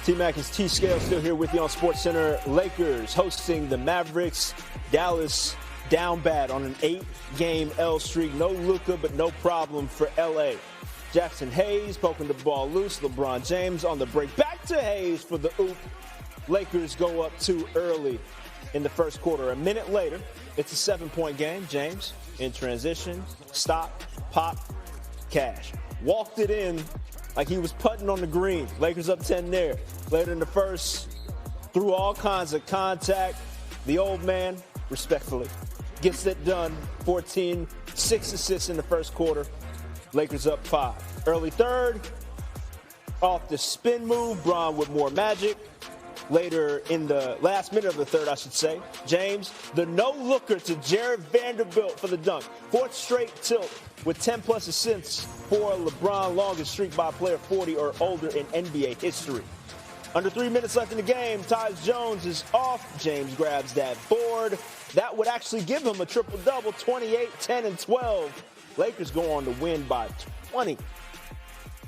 T-Mac is T-Scale still here with you on SportsCenter. Lakers hosting the Mavericks. Dallas down bad on an 8-game L streak. No Luka, but no problem for L.A. Jackson Hayes poking the ball loose. LeBron James on the break. Back to Hayes for the oop. Lakers go up too early in the first quarter. A minute later, it's a 7-point game. James in transition. Stop, pop, cash. Walked it in like he was putting on the green. Lakers up 10 there. Later in the first, through all kinds of contact. The old man, respectfully, gets it done. 14, 6 assists in the first quarter. Lakers up 5. Early third, off the spin move, Bron with more magic. Later in the last minute of the third, I should say, James, the no-looker to Jared Vanderbilt for the dunk. 4th straight tilt with 10-plus assists for LeBron, longest streak by a player 40 or older in NBA history. Under 3 minutes left in the game, Tyus Jones is off. James grabs that board. That would actually give him a triple-double, 28, 10, and 12. Lakers go on to win by 20.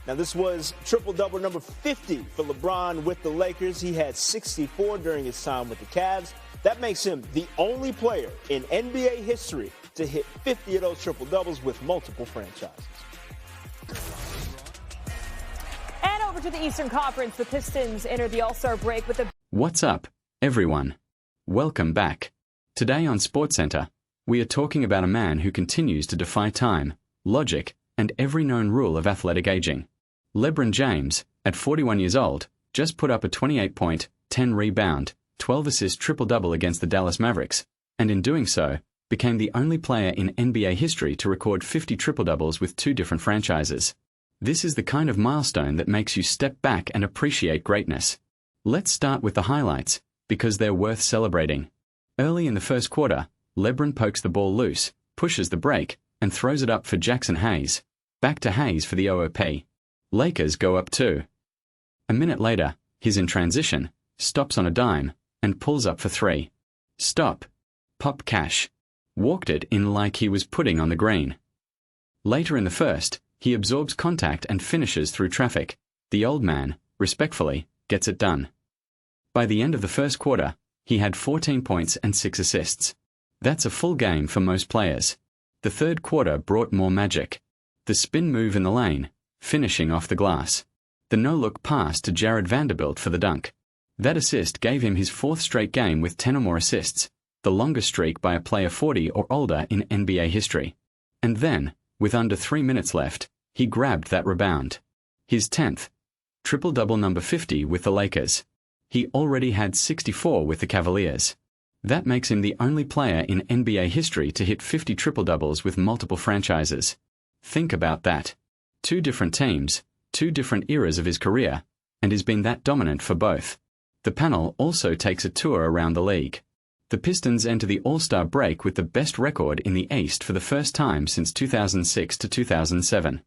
Now, this was triple-double number 50 for LeBron with the Lakers. He had 64 during his time with the Cavs. That makes him the only player in NBA history to hit 50 of those triple-doubles with multiple franchises. And over to the Eastern Conference, the Pistons enter the All-Star break with a... What's up, everyone? Welcome back. Today on SportsCenter, we are talking about a man who continues to defy time, logic, and every known rule of athletic aging. LeBron James, at 41 years old, just put up a 28-point, 10-rebound, 12-assist triple-double against the Dallas Mavericks, and in doing so, became the only player in NBA history to record 50 triple-doubles with 2 different franchises. This is the kind of milestone that makes you step back and appreciate greatness. Let's start with the highlights, because they're worth celebrating. Early in the first quarter, LeBron pokes the ball loose, pushes the break, and throws it up for Jackson Hayes. Back to Hayes for the OOP. Lakers go up 2. A minute later, he's in transition, stops on a dime, and pulls up for 3. Stop. Pop cash. Walked it in like he was putting on the green. Later in the first, he absorbs contact and finishes through traffic. The old man, respectfully, gets it done. By the end of the first quarter, he had 14 points and 6 assists. That's a full game for most players. The third quarter brought more magic. The spin move in the lane, finishing off the glass. The no-look pass to Jared Vanderbilt for the dunk. That assist gave him his 4th straight game with 10 or more assists, the longest streak by a player 40 or older in NBA history. And then, with under 3 minutes left, he grabbed that rebound. His 10th, triple-double number 50 with the Lakers. He already had 64 with the Cavaliers. That makes him the only player in NBA history to hit 50 triple-doubles with multiple franchises. Think about that. 2 different teams, 2 different eras of his career, and he's been that dominant for both. The panel also takes a tour around the league. The Pistons enter the All-Star break with the best record in the East for the first time since 2006 to 2007.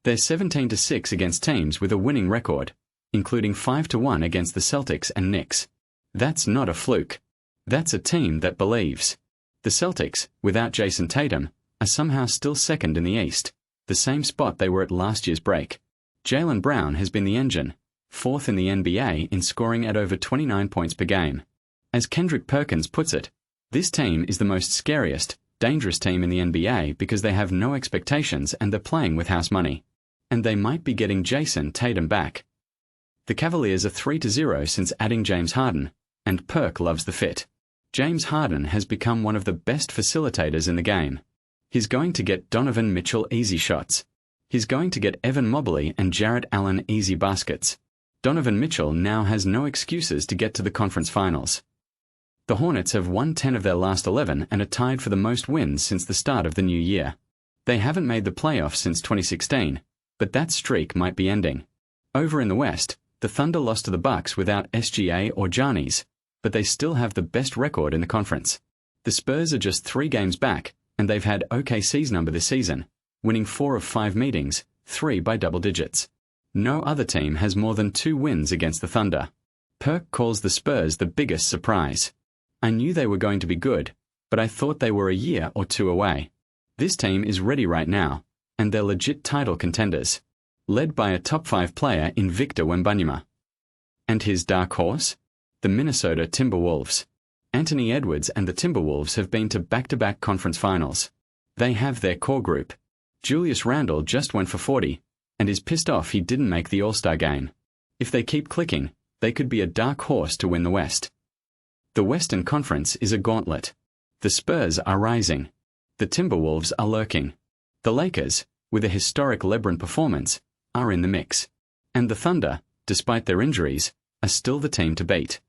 They're 17-6 against teams with a winning record, including 5-1 against the Celtics and Knicks. That's not a fluke. That's a team that believes. The Celtics, without Jason Tatum, are somehow still second in the East, the same spot they were at last year's break. Jaylen Brown has been the engine, 4th in the NBA in scoring at over 29 points per game. As Kendrick Perkins puts it, this team is the most scariest, dangerous team in the NBA because they have no expectations and they're playing with house money. And they might be getting Jason Tatum back. The Cavaliers are 3-0 since adding James Harden, and Perk loves the fit. James Harden has become one of the best facilitators in the game. He's going to get Donovan Mitchell easy shots. He's going to get Evan Mobley and Jarrett Allen easy baskets. Donovan Mitchell now has no excuses to get to the conference finals. The Hornets have won 10 of their last 11 and are tied for the most wins since the start of the new year. They haven't made the playoffs since 2016, but that streak might be ending. Over in the West, the Thunder lost to the Bucks without SGA or Giannis, but they still have the best record in the conference. The Spurs are just 3 games back, and they've had OKC's number this season, winning 4 of 5 meetings, 3 by double digits. No other team has more than 2 wins against the Thunder. Perk calls the Spurs the biggest surprise. I knew they were going to be good, but I thought they were a year or 2 away. This team is ready right now, and they're legit title contenders, led by a top 5 player in Victor Wembanyama. And his dark horse? The Minnesota Timberwolves. Anthony Edwards and the Timberwolves have been to back-to-back conference finals. They have their core group. Julius Randle just went for 40, and is pissed off he didn't make the All-Star game. If they keep clicking, they could be a dark horse to win the West. The Western Conference is a gauntlet. The Spurs are rising. The Timberwolves are lurking. The Lakers, with a historic LeBron performance, are in the mix. And the Thunder, despite their injuries, are still the team to beat.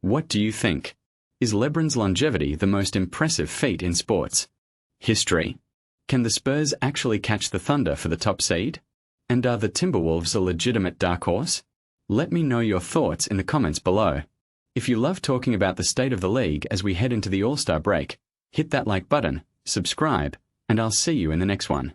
What do you think? Is LeBron's longevity the most impressive feat in sports? History? Can the Spurs actually catch the Thunder for the top seed? And are the Timberwolves a legitimate dark horse? Let me know your thoughts in the comments below. If you love talking about the state of the league as we head into the All-Star break, hit that like button, subscribe, and I'll see you in the next one.